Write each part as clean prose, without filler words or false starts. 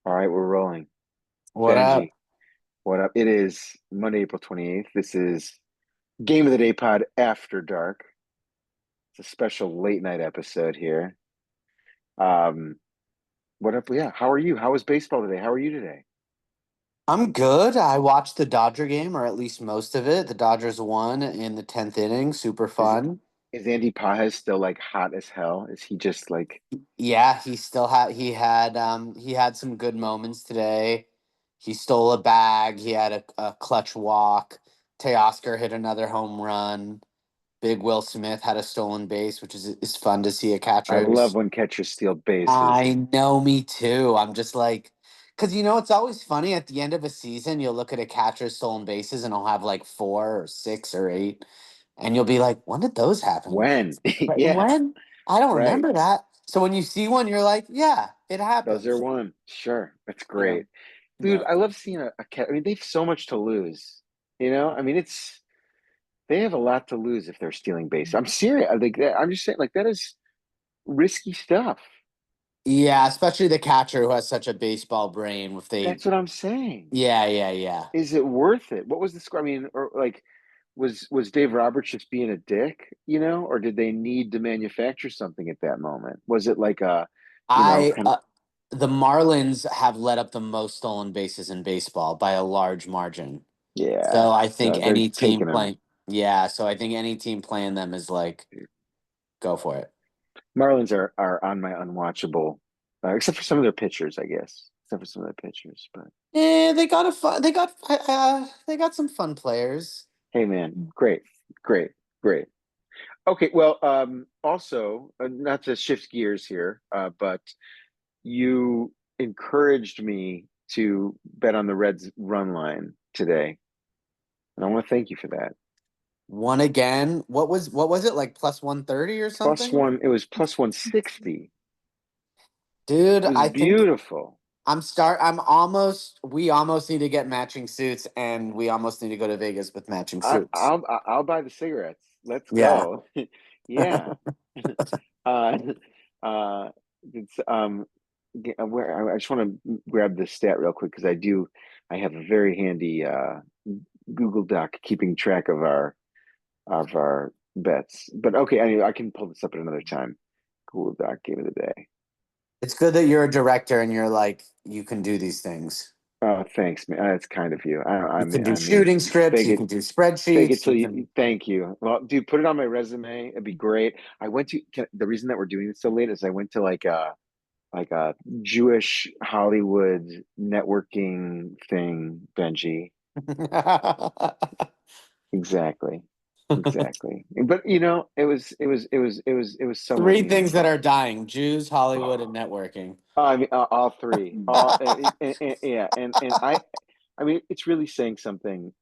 All right, we're rolling. What up? Benji, what up? It is Monday, April 28th. This is Game of the Day Pod After Dark. It's a special late night episode here. Um, what up? Yeah, how are you? How was baseball today? How are you today? I'm good. I watched the Dodger game, or at least most of it. The Dodgers won in the 10th inning. Super Is fun. is Andy Pajes still like hot as hell? Is he just like Yeah, he had some good moments today. He stole a bag. He had a clutch walk. Teoscar hit another home run. Big Will Smith had a stolen base, which is fun to see a I catcher. love when catchers steal bases. I know, me too. I'm just like, because it's always funny at the end of a season, you'll look at a catcher's stolen bases and he'll have like four or six or eight, and you'll be like, when did those happen? When? Right. Yeah, When? I don't right. remember that. So when you see one, you're like, yeah, it Those are happens. one. Sure. That's You know, great. Dude, yeah. I love seeing a cat. I mean, they have so much to lose. I mean, they have a lot to lose if they're stealing base. I'm serious. I'm just saying, like that is risky stuff. Yeah, especially the catcher who has such a baseball brain. If they, That's what I'm saying. yeah, yeah, yeah. Is it worth it? What was the score? I mean, or like, was Dave Roberts just being a dick, or did they need to manufacture something at that moment? Was it like a, I kind of, the Marlins have let up the most stolen bases in baseball by a large margin. yeah. So I think So they're any team taking them. playing, yeah. So I think any team playing them is like, go for it. Marlins are on my unwatchable, except for some of their pitchers, I guess. Except for some of their pitchers, but They got they got some fun players. hey, man, great, great, great. Okay, well, also, not to shift gears here, but you encouraged me to bet on the Reds run line today, and I want to thank you for that. One again. What was it like plus 130 or Plus something? one, it was plus 160. Dude, It was I think beautiful. we almost need to get matching suits and we almost need to go to Vegas with matching I, suits. I'll I'll buy the cigarettes. Let's Yeah. go. Yeah. Uh, uh, it's where I just want to grab this stat real quick because I have a very handy Google Doc keeping track of our bets. But okay, anyway, I can pull this up at another time. Google Doc game of the day. It's good that you're a director and you're like, you can do these things. Oh, thanks, man. That's kind of you. You can do I mean, shooting scripts, fake you it, can do fake it spreadsheets, till you you. can. Thank you. Well, dude, put it on my resume. It'd be great. The reason that we're doing it so late is I went to like a Jewish Hollywood networking thing, Benji. Exactly. Exactly. But it was somewhat Three things that meaningful. are dying: Jews, Hollywood, and networking. I mean, all three. Yeah, and I mean, it's really saying something.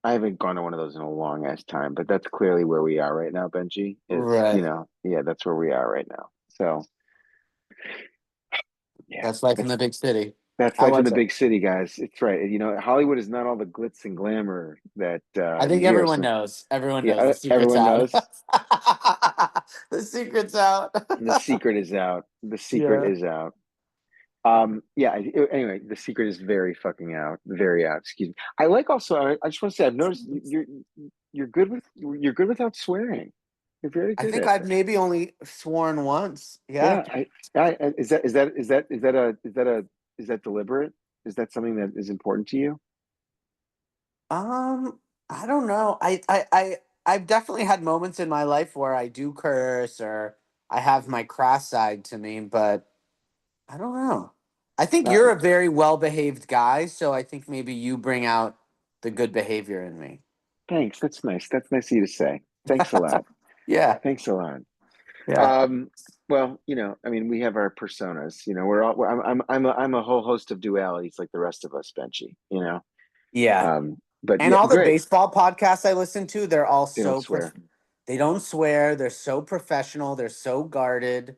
I haven't gone to one of those in a long ass time, but that's clearly where we are right now, Benji. Right. Yeah, that's where we are right now. So, yeah, That's life in that's the big city. that's I life in the was. big city, guys. It's right. Hollywood is not all the glitz and glamour that I you think hear. everyone So, knows. Everyone yeah, knows the secret's everyone out. knows The secret's out. the secret is out. The secret Yeah. is out. Yeah. Anyway, the secret is very fucking out. Very out. Excuse me. I like also. I just want to say, I've noticed you're good without swearing. You're very I good think at I've it. maybe only sworn once. Yeah. Yeah. Is that deliberate? Is that something that is important to you? I don't know. I've definitely had moments in my life where I do curse or I have my cross side to me, but I don't know. I think Uh, you're a very well behaved guy, so I think maybe you bring out the good behavior in me. Thanks. That's nice. That's nice of you to say. Thanks a lot. Yeah. Thanks a lot. Yeah. Um, well, I mean, we have our personas. I'm a whole host of dualities like the rest of us, Benchy. Yeah. But And yeah, all the great. baseball podcasts I listen to, they're all They don't so swear. they don't swear, they're so professional, they're so guarded.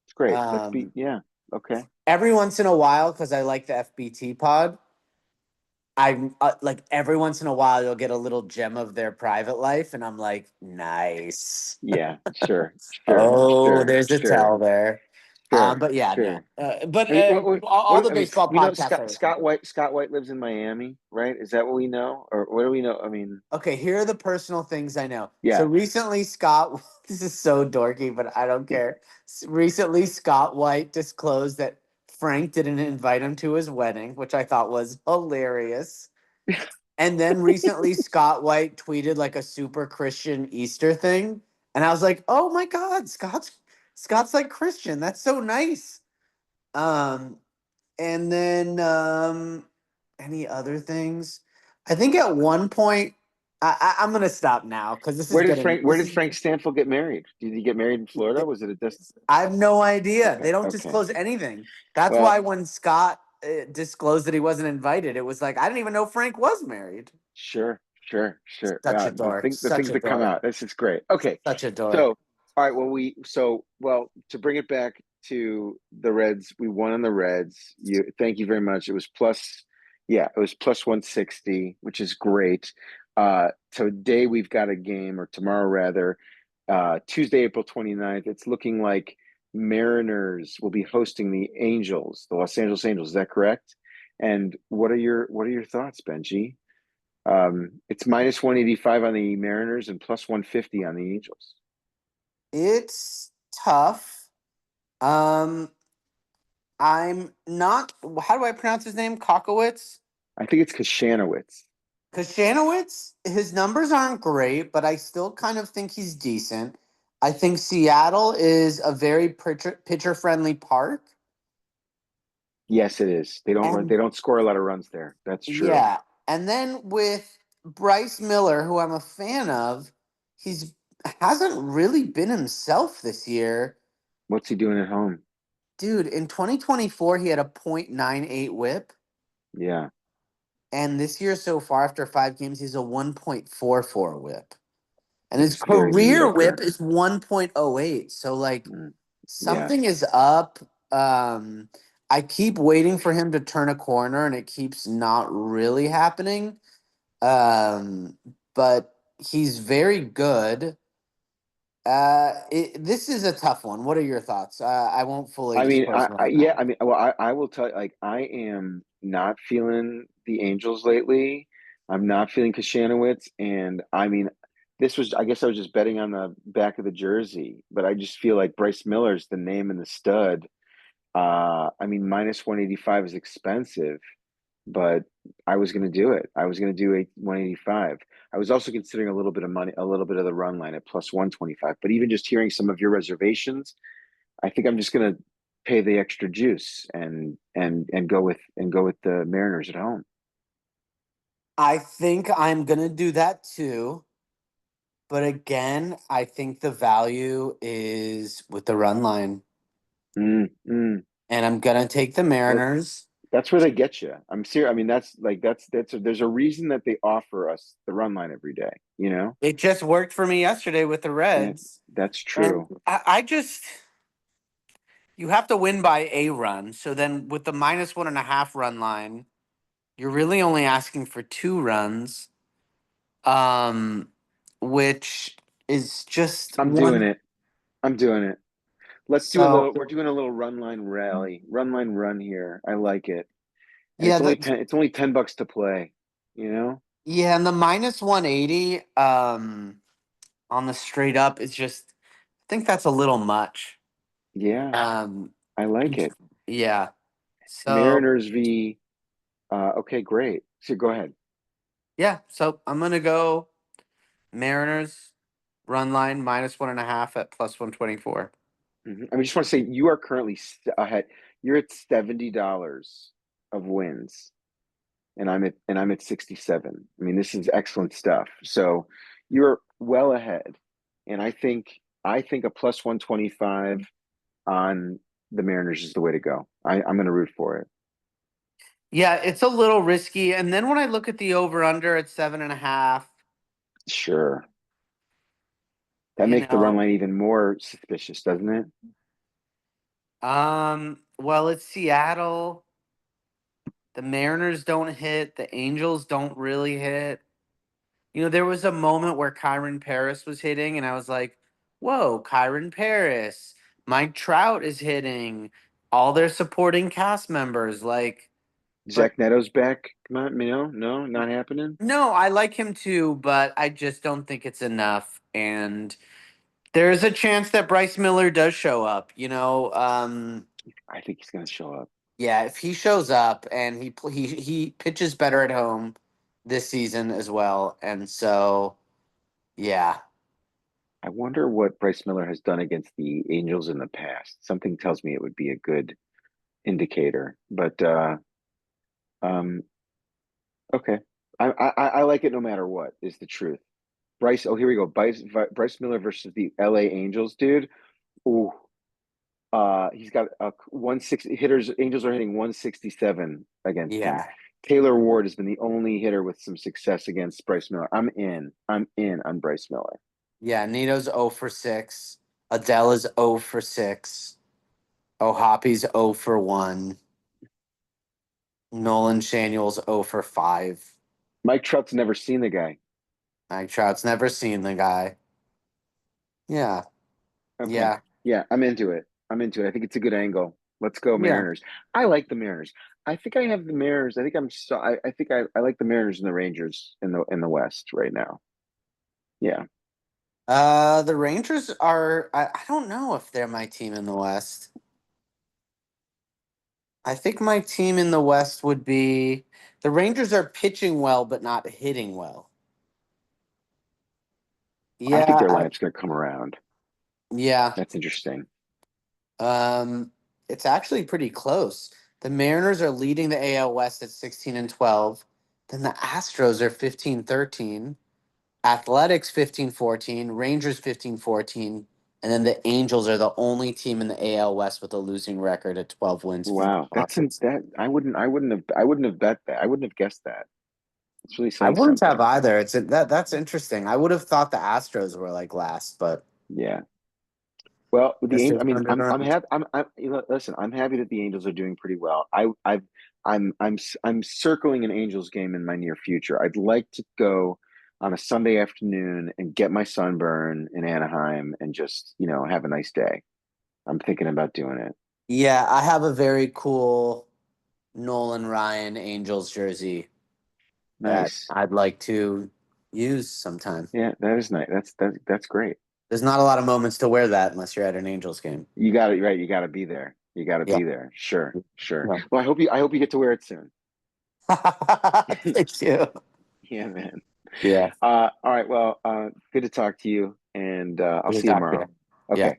It's great. Um Yeah. Okay. every once in a while, because I like the FBT pod, I'm like every once in a while you'll get a little gem of their private life, and I'm like, nice. Yeah. Sure. Sure. Oh, Sure. there's a Sure. tell there. Sure, But yeah, no. sure. But I mean, what, all what, the I mean, baseball we know podcasts I Scott listen Scott to. White. Scott White lives in Miami, right? Is that what we know, or what do we know? I mean, Okay, here are the personal things I know. So yeah. recently, Scott, this is so dorky, but I don't care. Recently, Scott White disclosed that Frank didn't invite him to his wedding, which I thought was hilarious. And then recently, Scott White tweeted like a super Christian Easter thing, and I was like, "Oh my God, Scott's like Christian. That's so nice." Um, and then any other things? I think at one point, I'm gonna stop now because Where this did is. Frank Stanfield get married? Did he get married in Florida? Was it a I have no idea. Okay, They don't okay. disclose anything. That's why Well, when Scott disclosed that he wasn't invited, it was like I didn't even know Frank was married. sure, sure, sure. Such a dork. The Such things a that come dork. out. This is great. Okay, Such a dork. so all right. Well to bring it back to the Reds, we won on the Reds. Thank you very much. It was plus, yeah, it was plus 160, which is great. Today we've got a game, or tomorrow rather, Tuesday, April 29th. It's looking like Mariners will be hosting the Angels, the Los Angeles Angels. Is that correct? And what are your thoughts, Benji? It's minus 185 on the Mariners and plus 150 on the Angels. It's tough. Um, I'm not. How do I pronounce his name? Kokowitz. I think it's Kashanowitz. Kashanowitz, his numbers aren't great, but I still kind of think he's decent. I think Seattle is a very pitcher friendly park. Yes, it is. And They don't score a lot of runs there. That's true. yeah. And then with Bryce Miller, who I'm a fan of, he's hasn't really been himself this year. What's he doing at home? Dude, in 2024, he had a .98 whip. Yeah, And this year so far, after 5 games, he's a 1.44 whip. And his it's very career whip mediocre. is 1.08. So like Mm, yeah, something is up. Um, I keep waiting for him to turn a corner and it keeps not really happening. Um, but he's very good. This is a tough one. What are your thoughts? I won't fully I mean, disclose mine yeah, now. I mean, well, I will tell you, like, I am not feeling the Angels lately. I'm not feeling Kashanowitz, and I mean, I guess I was just betting on the back of the jersey, but I just feel like Bryce Miller's the name and the stud. I mean, minus 185 is expensive, but I was going to do it. I was going to do 185. I was also considering a little bit of money, a little bit of the run line at plus 125. But even just hearing some of your reservations, I think I'm just going to pay the extra juice and go with the Mariners at home. I think I'm gonna do that too. But again, I think the value is with the run line. Mm, mm. And I'm gonna take the Well, Mariners. that's where they get you. I'm serious. I mean, there's a reason that they offer us the run line every day. You know, It just worked for me yesterday with the yeah, Reds. that's And true. I just you have to win by a run. So then with the -1.5 run line, you're really only asking for 2 runs. Um, which is just I'm doing one. it. I'm doing it. Let's do a So little. We're doing a little run line rally, run line run here. I like it, and yeah, It's only $10 to play. You know? and the -180 on the straight up is just I think that's a little much. Yeah, Um, I like it. yeah. So Mariners v. Okay, great. So go ahead. yeah, so I'm gonna go Mariners run line -1.5 at +124. I mean, just want to say you are currently ahead. You're at $70 of wins, and I'm at 67. I mean, this is excellent stuff. So you're well ahead, and I think a plus 125 on the Mariners is the way to go. I'm going to root for it. Yeah, it's a little risky. And then when I look at the over under at 7.5, Sure. That you makes the run know, line even more suspicious, doesn't it? well, it's Seattle. The Mariners don't hit. The Angels don't really hit. There was a moment where Kyron Paris was hitting, and I was like, whoa, Kyron Paris. Mike Trout is hitting all their supporting cast members. Like, but Zach Neto's back. Come on, no, not happening. no, I like him too, but I just don't think it's enough. And there's a chance that Bryce Miller does show up. I think he's gonna show up. Yeah, if he shows up and he pitches better at home this season as well, and so yeah, I wonder what Bryce Miller has done against the Angels in the past. Something tells me it would be a good indicator. But um, okay, I like it no matter what is the truth. Bryce, oh here we go. Bryce Miller versus the L.A. Angels, dude. Ooh, he's got a 160 hitters. Angels are hitting 167 against him. yeah, Taylor Ward has been the only hitter with some success against Bryce Miller. I'm in. I'm in on Bryce Miller. yeah. Nito's 0 for 6. Adele is 0 for 6. O'Hoppy's 0 for 1. Nolan Shanuel's 0 for 5. Mike Trout's never seen the guy. Mike Trout's never seen the guy. Yeah, Okay. yeah, Yeah, I'm into it. I'm into it. I think it's a good angle. Let's go, yeah. Mariners. I like the Mariners. I think I have the Mariners. I think I think I like the Mariners and the Rangers in the West right now. Yeah. The Rangers are. I don't know if they're my team in the West. I think my team in the West would be the Rangers are pitching well, but not hitting well. I think Yeah, their lineup's gonna come around. yeah. That's interesting. Um, it's actually pretty close. The Mariners are leading the AL West at 16-12. Then the Astros are 15-13. Athletics 15-14. Rangers 15-14. And then the Angels are the only team in the AL West with a losing record at 12 wins, 4 Wow. losses. That I wouldn't have bet that. I wouldn't have guessed that. It's really I saying wouldn't have something. either. That's interesting. I would have thought the Astros were like last, but Yeah. Well, with the guess Angels, they've I mean, turned it I'm around. happy. Listen, I'm happy that the Angels are doing pretty well. I'm circling an Angels game in my near future. I'd like to go on a Sunday afternoon and get my sunburn in Anaheim and just, have a nice day. I'm thinking about doing it. Yeah, I have a very cool Nolan Ryan Angels jersey that Nice. I'd like to use sometime. Yeah, that is nice. That's great. There's not a lot of moments to wear that unless you're at an Angels game. You got it right. You got to be there. You got to Yeah. be there. Sure, sure. Yeah. Well, I hope you get to wear it soon. Thank you. Yeah, man. Yeah. All right. Well, good to talk to you, and I'll Good to see you talk to tomorrow. you. Yeah. Okay.